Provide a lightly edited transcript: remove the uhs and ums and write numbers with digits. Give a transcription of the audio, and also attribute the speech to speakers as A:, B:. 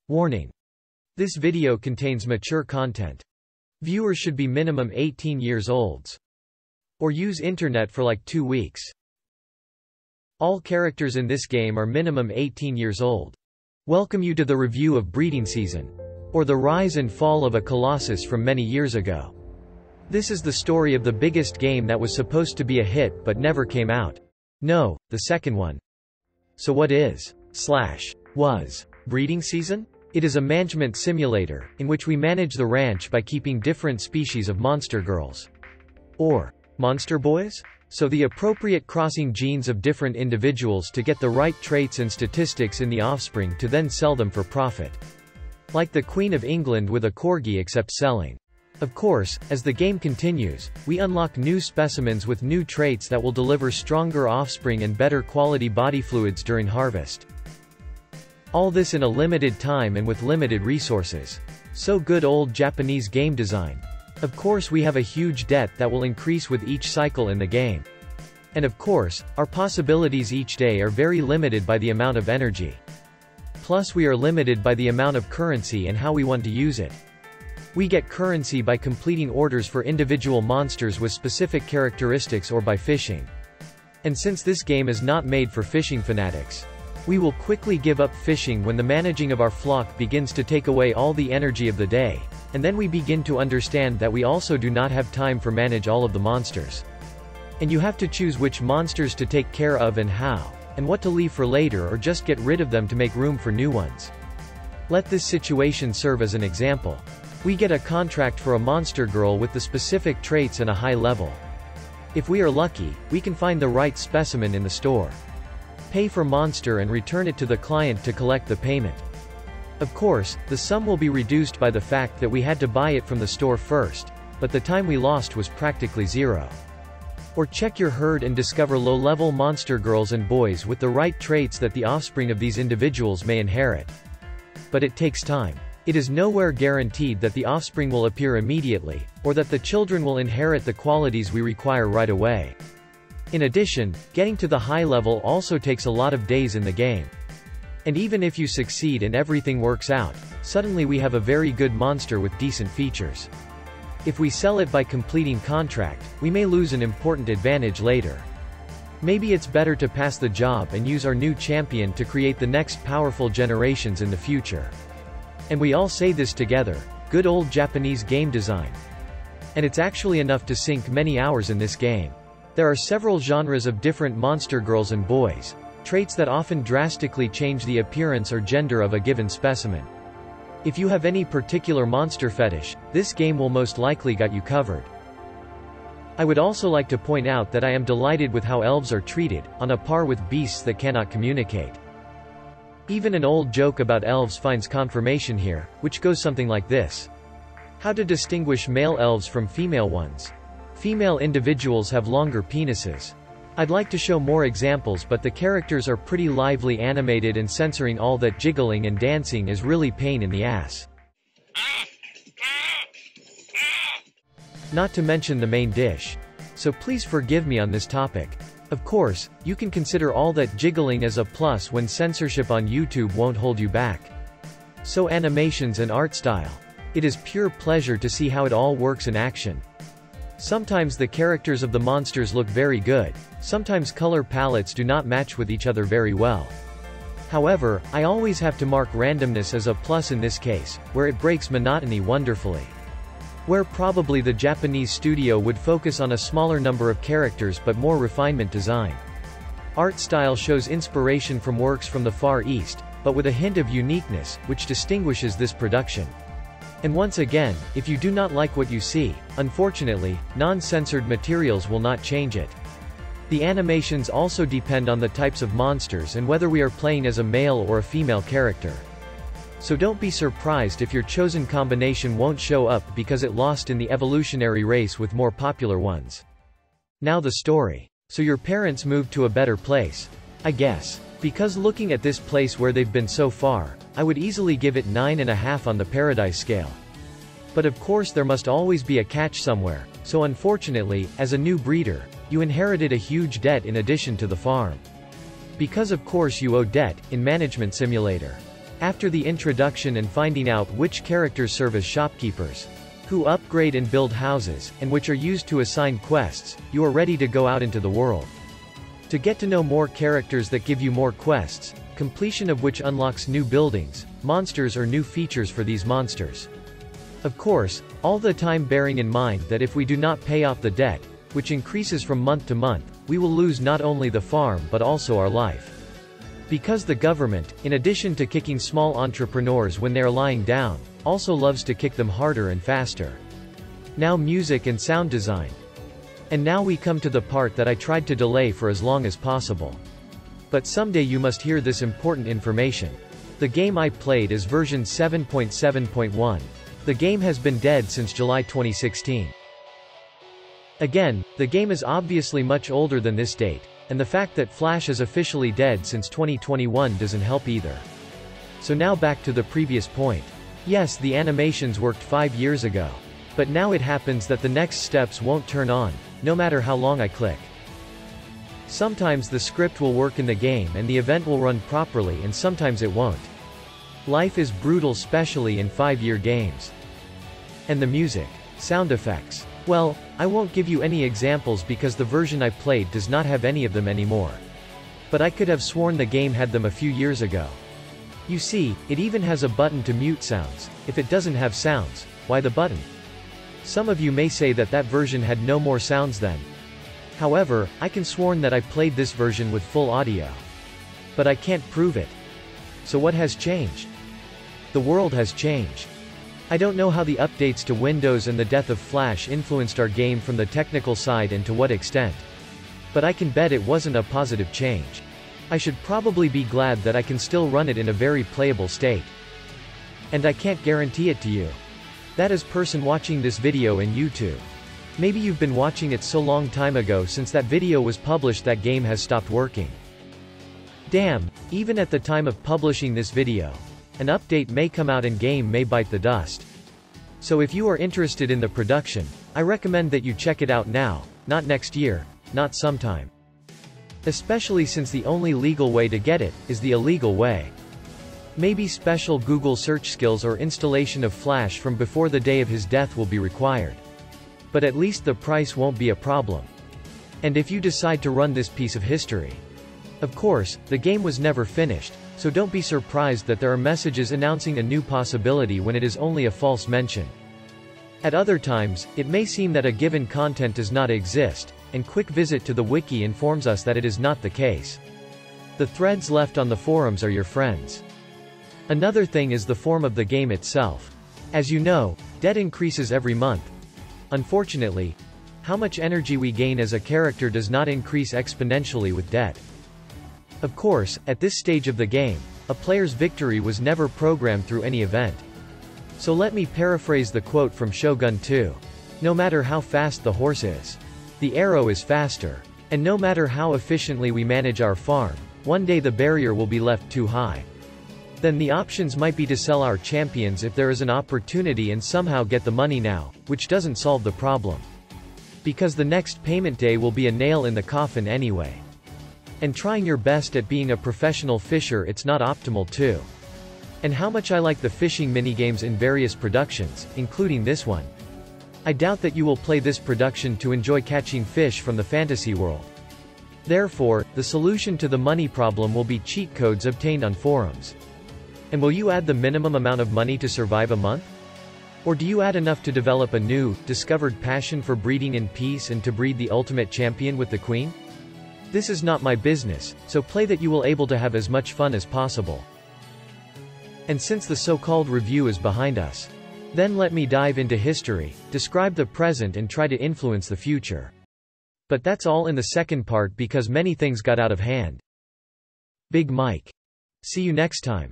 A: Warning. This video contains mature content. Viewers should be minimum 18 years olds. Or use internet for like 2 weeks. All characters in this game are minimum 18 years old. Welcome you to the review of Breeding Season. Or the rise and fall of a colossus from many years ago. This is the story of the biggest game that was supposed to be a hit but never came out. No, the second one. So what is, was, Breeding Season? It is a management simulator, in which we manage the ranch by keeping different species of monster girls. Or, monster boys? So the appropriate crossing genes of different individuals to get the right traits and statistics in the offspring to then sell them for profit. Like the Queen of England with a corgi except selling. Of course, as the game continues, we unlock new specimens with new traits that will deliver stronger offspring and better quality body fluids during harvest. All this in a limited time and with limited resources. So good old Japanese game design. Of course we have a huge debt that will increase with each cycle in the game. And of course, our possibilities each day are very limited by the amount of energy. Plus we are limited by the amount of currency and how we want to use it. We get currency by completing orders for individual monsters with specific characteristics or by fishing. And since this game is not made for fishing fanatics, we will quickly give up fishing when the managing of our flock begins to take away all the energy of the day, and then we begin to understand that we also do not have time for manage all of the monsters. And you have to choose which monsters to take care of and how, and what to leave for later or just get rid of them to make room for new ones. Let this situation serve as an example. We get a contract for a monster girl with the specific traits and a high level. If we are lucky, we can find the right specimen in the store. Pay for monster and return it to the client to collect the payment. Of course, the sum will be reduced by the fact that we had to buy it from the store first, but the time we lost was practically zero. Or check your herd and discover low-level monster girls and boys with the right traits that the offspring of these individuals may inherit. But it takes time. It is nowhere guaranteed that the offspring will appear immediately, or that the children will inherit the qualities we require right away. In addition, getting to the high level also takes a lot of days in the game. And even if you succeed and everything works out, suddenly we have a very good monster with decent features. If we sell it by completing contract, we may lose an important advantage later. Maybe it's better to pass the job and use our new champion to create the next powerful generations in the future. And we all say this together, good old Japanese game design. And it's actually enough to sink many hours in this game. There are several genres of different monster girls and boys, traits that often drastically change the appearance or gender of a given specimen. If you have any particular monster fetish, this game will most likely got you covered. I would also like to point out that I am delighted with how elves are treated, on a par with beasts that cannot communicate. Even an old joke about elves finds confirmation here, which goes something like this. How to distinguish male elves from female ones. Female individuals have longer penises. I'd like to show more examples, but the characters are pretty lively animated, and censoring all that jiggling and dancing is really pain in the ass. Not to mention the main dish. So please forgive me on this topic. Of course, you can consider all that jiggling as a plus when censorship on YouTube won't hold you back. So animations and art style. It is pure pleasure to see how it all works in action. Sometimes the characters of the monsters look very good, sometimes color palettes do not match with each other very well. However, I always have to mark randomness as a plus in this case, where it breaks monotony wonderfully. Where probably the Japanese studio would focus on a smaller number of characters but more refinement design. Art style shows inspiration from works from the Far East, but with a hint of uniqueness, which distinguishes this production. And once again, if you do not like what you see, unfortunately, non-censored materials will not change it. The animations also depend on the types of monsters and whether we are playing as a male or a female character. So don't be surprised if your chosen combination won't show up because it lost in the evolutionary race with more popular ones. Now the story. So your parents moved to a better place. I guess. Because looking at this place where they've been so far, I would easily give it 9.5 on the paradise scale. But of course there must always be a catch somewhere, so unfortunately, as a new breeder, you inherited a huge debt in addition to the farm. Because of course you owe debt, in Management Simulator. After the introduction and finding out which characters serve as shopkeepers, who upgrade and build houses, and which are used to assign quests, you are ready to go out into the world. To get to know more characters that give you more quests, completion of which unlocks new buildings, monsters or new features for these monsters. Of course, all the time bearing in mind that if we do not pay off the debt, which increases from month to month, we will lose not only the farm but also our life. Because the government, in addition to kicking small entrepreneurs when they are lying down, also loves to kick them harder and faster. Now music and sound design. And now we come to the part that I tried to delay for as long as possible. But someday you must hear this important information. The game I played is version 7.7.1. The game has been dead since July 2016. Again, the game is obviously much older than this date, and the fact that Flash is officially dead since 2021 doesn't help either. So now back to the previous point. Yes, the animations worked 5 years ago. But now it happens that the next steps won't turn on, no matter how long I click. Sometimes the script will work in the game and the event will run properly, and sometimes it won't. Life is brutal, especially in 5-year games. And the music. Sound effects. Well, I won't give you any examples because the version I played does not have any of them anymore. But I could have sworn the game had them a few years ago. You see, it even has a button to mute sounds. If it doesn't have sounds, why the button? Some of you may say that that version had no more sounds then. However, I can sworn that I played this version with full audio. But I can't prove it. So what has changed? The world has changed. I don't know how the updates to Windows and the death of Flash influenced our game from the technical side and to what extent. But I can bet it wasn't a positive change. I should probably be glad that I can still run it in a very playable state. And I can't guarantee it to you. That is person watching this video in YouTube. Maybe you've been watching it so long time ago since that video was published that game has stopped working. Damn, even at the time of publishing this video, an update may come out and game may bite the dust. So if you are interested in the production, I recommend that you check it out now, not next year, not sometime. Especially since the only legal way to get it is the illegal way. Maybe special Google search skills or installation of Flash from before the day of his death will be required. But at least the price won't be a problem. And if you decide to run this piece of history. Of course, the game was never finished, so don't be surprised that there are messages announcing a new possibility when it is only a false mention. At other times, it may seem that a given content does not exist, and quick visit to the wiki informs us that it is not the case. The threads left on the forums are your friends. Another thing is the form of the game itself. As you know, debt increases every month. Unfortunately, how much energy we gain as a character does not increase exponentially with debt. Of course, at this stage of the game, a player's victory was never programmed through any event. So let me paraphrase the quote from Shogun 2. No matter how fast the horse is, the arrow is faster. And no matter how efficiently we manage our farm, one day the barrier will be left too high. Then the options might be to sell our champions if there is an opportunity and somehow get the money now, which doesn't solve the problem. Because the next payment day will be a nail in the coffin anyway. And trying your best at being a professional fisher, it's not optimal too. And how much I like the fishing minigames in various productions, including this one. I doubt that you will play this production to enjoy catching fish from the fantasy world. Therefore, the solution to the money problem will be cheat codes obtained on forums. And will you add the minimum amount of money to survive a month? Or do you add enough to develop a new, discovered passion for breeding in peace and to breed the ultimate champion with the queen? This is not my business, so play that you will able to have as much fun as possible. And since the so-called review is behind us, then let me dive into history, describe the present and try to influence the future. But that's all in the second part because many things got out of hand. Big Mike. See you next time.